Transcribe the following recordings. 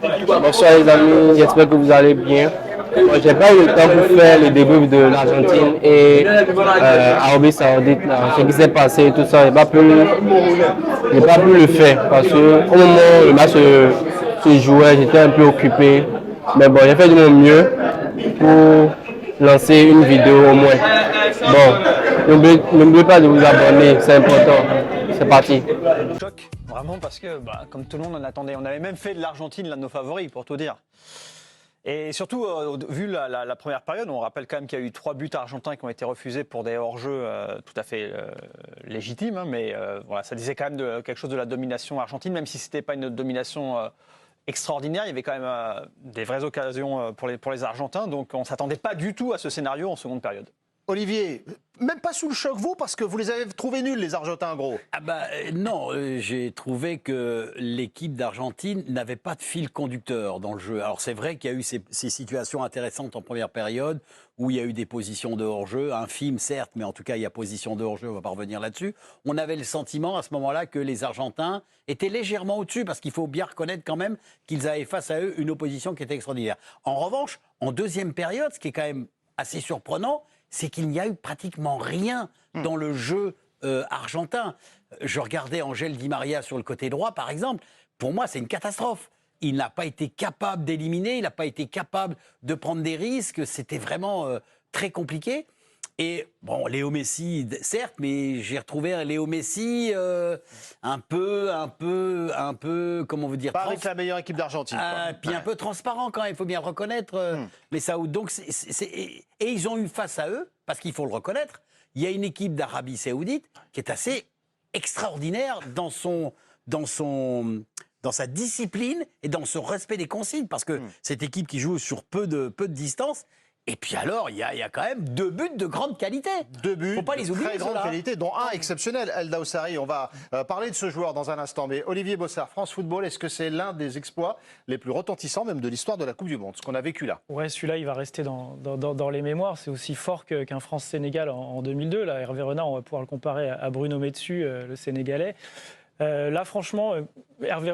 Bonsoir les amis, j'espère que vous allez bien. Bon, j'ai pas eu le temps pour faire le débrief de l'Argentine et Arabie Saoudite, là, ce qui s'est passé et tout ça, j'ai pas pu le faire parce que au moment où le match se jouait, j'étais un peu occupé. Mais bon, j'ai fait de mon mieux pour lancer une vidéo au moins. Bon, n'oubliez pas de vous abonner, c'est important. C'est parti. Choc, vraiment, parce que, comme tout le monde en attendait, on avait même fait de l'Argentine l'un de nos favoris, pour tout dire. Et surtout, vu la première période, on rappelle quand même qu'il y a eu 3 buts argentins qui ont été refusés pour des hors-jeux tout à fait légitimes, hein, mais voilà, ça disait quand même quelque chose de la domination argentine, même si ce n'était pas une domination extraordinaire. Il y avait quand même des vraies occasions pour les Argentins, donc on ne s'attendait pas du tout à ce scénario en seconde période. Olivier, même pas sous le choc, vous, parce que vous les avez trouvés nuls, les Argentins, gros. Non, j'ai trouvé que l'équipe d'Argentine n'avait pas de fil conducteur dans le jeu. Alors c'est vrai qu'il y a eu ces situations intéressantes en première période, où il y a eu des positions de hors-jeu, infimes certes, mais en tout cas il y a position de hors-jeu, on va pas revenir là-dessus. On avait le sentiment à ce moment-là que les Argentins étaient légèrement au-dessus, parce qu'il faut bien reconnaître quand même qu'ils avaient face à eux une opposition qui était extraordinaire. En revanche, en deuxième période, ce qui est quand même assez surprenant, c'est qu'il n'y a eu pratiquement rien dans le jeu argentin. Je regardais Angel Di Maria sur le côté droit, par exemple. Pour moi, c'est une catastrophe. Il n'a pas été capable d'éliminer, il n'a pas été capable de prendre des risques. C'était vraiment très compliqué. Et bon, Léo Messi, certes, mais j'ai retrouvé un Léo Messi un peu, comment vous dire, pas avec la meilleure équipe d'Argentine. Puis un peu transparent quand même, il faut bien reconnaître. Mais ça, donc, et ils ont eu face à eux, parce qu'il faut le reconnaître, il y a une équipe d'Arabie Saoudite qui est assez extraordinaire dans sa discipline et dans son respect des consignes, parce que cette équipe qui joue sur peu de distance. Et puis alors, il y a quand même 2 buts de grande qualité. 2 buts faut pas les de oublier, très grande qualité, dont un exceptionnel, El Daoussari. On va parler de ce joueur dans un instant. Mais Olivier Bossard, France Football, est-ce que c'est l'un des exploits les plus retentissants même de l'histoire de la Coupe du Monde, ce qu'on a vécu là? Ouais, celui-là, il va rester dans les mémoires. C'est aussi fort qu'un France-Sénégal en 2002. Là, Hervé Renard, on va pouvoir le comparer à Bruno Metsu, le Sénégalais. Là, franchement,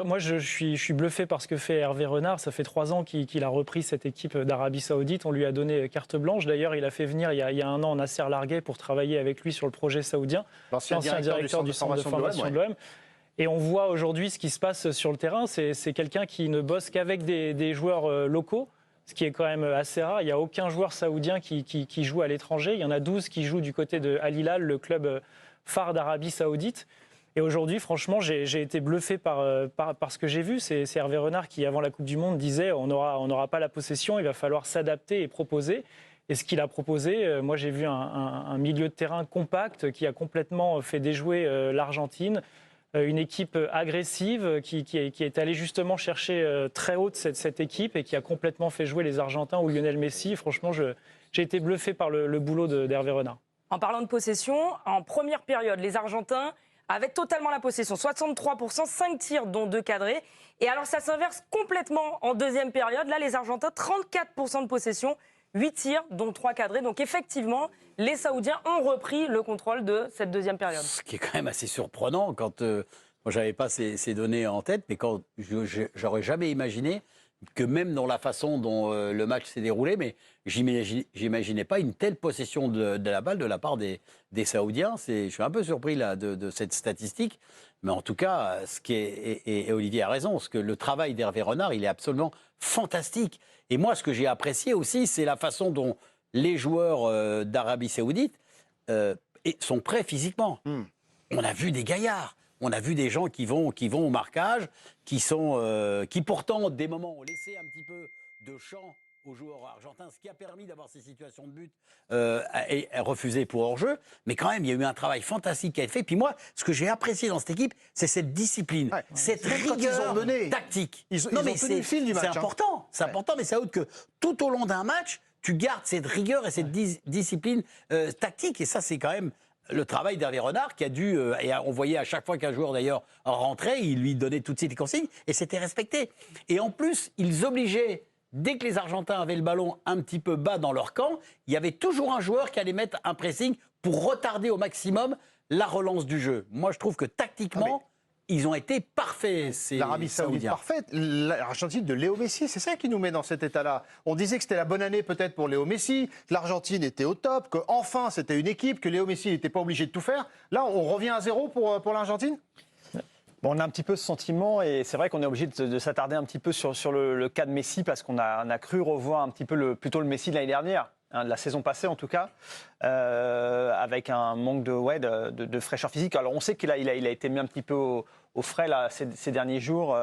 moi, je suis bluffé par ce que fait Hervé Renard. Ça fait 3 ans qu'il a repris cette équipe d'Arabie Saoudite. On lui a donné carte blanche. D'ailleurs, il a fait venir il y a un an Nasser Larguet pour travailler avec lui sur le projet saoudien. L'ancien directeur du centre de formation de l'OM. Et on voit aujourd'hui ce qui se passe sur le terrain. C'est quelqu'un qui ne bosse qu'avec des joueurs locaux, ce qui est quand même assez rare. Il n'y a aucun joueur saoudien qui joue à l'étranger. Il y en a 12 qui jouent du côté de Al Hilal, le club phare d'Arabie Saoudite. Et aujourd'hui, franchement, j'ai été bluffé par ce que j'ai vu. C'est Hervé Renard qui, avant la Coupe du Monde, disait on n'aura pas la possession, il va falloir s'adapter et proposer. Et ce qu'il a proposé, moi j'ai vu un milieu de terrain compact qui a complètement fait déjouer l'Argentine. Une équipe agressive qui est allée justement chercher très haut cette équipe et qui a complètement fait jouer les Argentins ou Lionel Messi. Franchement, j'ai été bluffé par le boulot d'Hervé Renard. En parlant de possession, en première période, les Argentins avaient totalement la possession, 63%, 5 tirs dont 2 cadrés. Et alors ça s'inverse complètement en deuxième période. Là, les Argentins, 34% de possession, 8 tirs dont 3 cadrés. Donc effectivement, les Saoudiens ont repris le contrôle de cette deuxième période. Ce qui est quand même assez surprenant quand moi j'avais pas ces données en tête, mais quand j'aurais jamais imaginé que même dans la façon dont le match s'est déroulé, mais j'imaginais pas une telle possession de la balle de la part des Saoudiens. Je suis un peu surpris là de cette statistique, mais en tout cas, et Olivier a raison, que le travail d'Hervé Renard, il est absolument fantastique. Et moi, ce que j'ai apprécié aussi, c'est la façon dont les joueurs d'Arabie Saoudite sont prêts physiquement. On a vu des gaillards. On a vu des gens qui vont au marquage, qui pourtant, des moments, ont laissé un petit peu de champ aux joueurs argentins, ce qui a permis d'avoir ces situations de but refusées pour hors-jeu. Mais quand même, il y a eu un travail fantastique qui a été fait. Puis moi, ce que j'ai apprécié dans cette équipe, c'est cette discipline, cette rigueur tactique. Ils ont tenu le fil du match. C'est important, mais c'est autre que tout au long d'un match, tu gardes cette rigueur et cette discipline tactique. Et ça, c'est quand même le travail d'Hervé Renard qui a dû, et on voyait à chaque fois qu'un joueur d'ailleurs rentrait, il lui donnait tout de suite les consignes et c'était respecté. Et en plus, ils obligeaient, dès que les Argentins avaient le ballon un petit peu bas dans leur camp, il y avait toujours un joueur qui allait mettre un pressing pour retarder au maximum la relance du jeu. Moi, je trouve que tactiquement, ils ont été parfaits, L'Arabie Saoudite parfaite, l'Argentine de Léo Messi, c'est ça qui nous met dans cet état-là. On disait que c'était la bonne année peut-être pour Léo Messi, que l'Argentine était au top, qu'enfin c'était une équipe, que Léo Messi n'était pas obligé de tout faire. Là, on revient à zéro pour l'Argentine. Bon, on a un petit peu ce sentiment et c'est vrai qu'on est obligé de s'attarder un petit peu sur le cas de Messi parce qu'on a cru revoir un petit peu plutôt le Messi de l'année dernière. De la saison passée en tout cas, avec un manque de fraîcheur physique. Alors on sait qu'il a été mis un petit peu au frais là, ces derniers jours.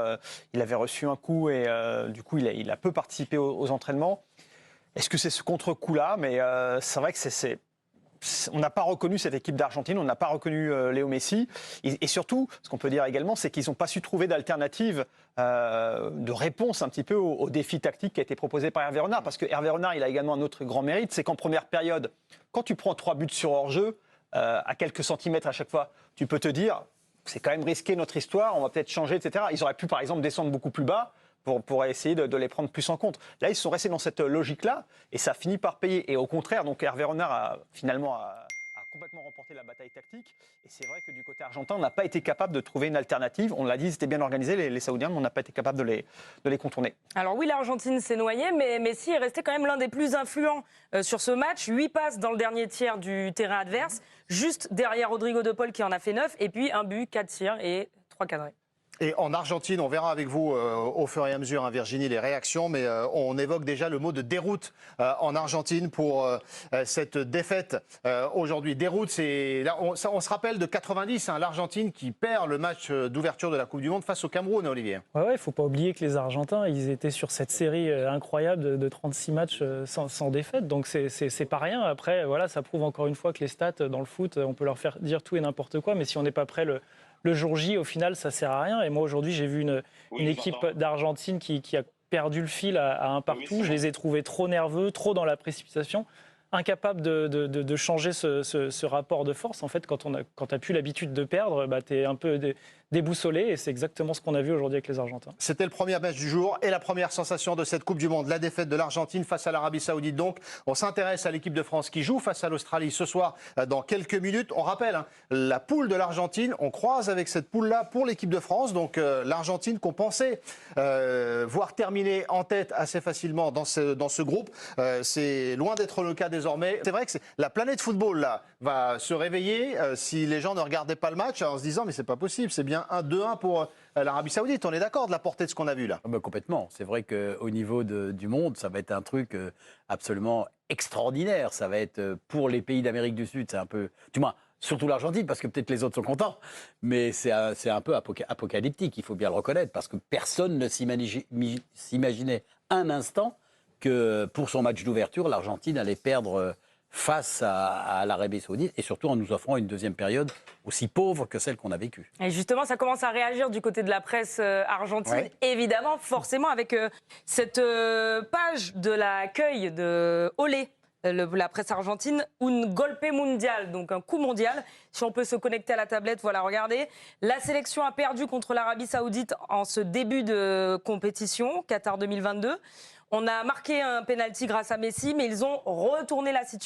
Il avait reçu un coup et du coup il a peu participé aux entraînements. Est-ce que c'est ce contre-coup-là? Mais c'est vrai que on n'a pas reconnu cette équipe d'Argentine, on n'a pas reconnu Léo Messi. Et surtout, ce qu'on peut dire également, c'est qu'ils n'ont pas su trouver d'alternative, de réponse un petit peu au défi tactique qui a été proposé par Hervé Renard. Parce que Hervé Renard, il a également un autre grand mérite, c'est qu'en première période, quand tu prends 3 buts sur hors-jeu, à quelques centimètres à chaque fois, tu peux te dire, c'est quand même risqué notre histoire, on va peut-être changer, etc. Ils auraient pu, par exemple, descendre beaucoup plus bas pour essayer de les prendre plus en compte. Là, ils sont restés dans cette logique-là et ça finit par payer. Et au contraire, donc Hervé Renard a finalement complètement remporté la bataille tactique. Et c'est vrai que du côté argentin, on n'a pas été capable de trouver une alternative. On l'a dit, c'était bien organisé, les Saoudiens, mais on n'a pas été capable de les contourner. Alors oui, l'Argentine s'est noyée, mais Messi est resté quand même l'un des plus influents sur ce match. 8 passes dans le dernier tiers du terrain adverse, juste derrière Rodrigo de Paul qui en a fait 9, et puis un but, 4 tirs et 3 cadrés. Et en Argentine, on verra avec vous au fur et à mesure, hein, Virginie, les réactions, mais on évoque déjà le mot de déroute en Argentine pour cette défaite aujourd'hui. Déroute, on se rappelle de 90, hein, l'Argentine qui perd le match d'ouverture de la Coupe du Monde face au Cameroun, Olivier. Ouais, il ne faut pas oublier que les Argentins, ils étaient sur cette série incroyable de 36 matchs sans défaite, donc c'est pas rien. Après, voilà, ça prouve encore une fois que les stats dans le foot, on peut leur faire dire tout et n'importe quoi, mais si on n'est pas prêt le jour J, au final, ça sert à rien. Et moi, aujourd'hui, j'ai vu une équipe d'Argentine qui a perdu le fil à un partout. Je les ai trouvés trop nerveux, trop dans la précipitation, incapables de changer ce rapport de force. En fait, quand tu n'as plus l'habitude de perdre, tu es un peu déboussolé. Et c'est exactement ce qu'on a vu aujourd'hui avec les Argentins. C'était le premier match du jour et la première sensation de cette Coupe du Monde. La défaite de l'Argentine face à l'Arabie Saoudite. Donc, on s'intéresse à l'équipe de France qui joue face à l'Australie ce soir dans quelques minutes. On rappelle, hein, la poule de l'Argentine, on croise avec cette poule-là pour l'équipe de France. Donc, l'Argentine qu'on pensait voir terminer en tête assez facilement dans ce groupe. C'est loin d'être le cas désormais. C'est vrai que la planète football là va se réveiller si les gens ne regardaient pas le match en se disant mais c'est pas possible, c'est bien 1-2-1 pour l'Arabie Saoudite. On est d'accord de la portée de ce qu'on a vu là? Complètement. C'est vrai qu'au niveau du monde, ça va être un truc absolument extraordinaire. Ça va être pour les pays d'Amérique du Sud, c'est un peu, du moins, surtout l'Argentine, parce que peut-être les autres sont contents, mais c'est un peu apocalyptique, il faut bien le reconnaître, parce que personne ne s'imaginait un instant que pour son match d'ouverture, l'Argentine allait perdre face à l'Arabie Saoudite et surtout en nous offrant une deuxième période aussi pauvre que celle qu'on a vécue. Et justement, ça commence à réagir du côté de la presse argentine, ouais. Évidemment, forcément, avec cette page de l'accueil de Olé, la presse argentine, un golpe mundial, donc un coup mondial. Si on peut se connecter à la tablette, voilà, regardez. La sélection a perdu contre l'Arabie Saoudite en ce début de compétition, Qatar 2022. On a marqué un pénalty grâce à Messi, mais ils ont retourné la situation.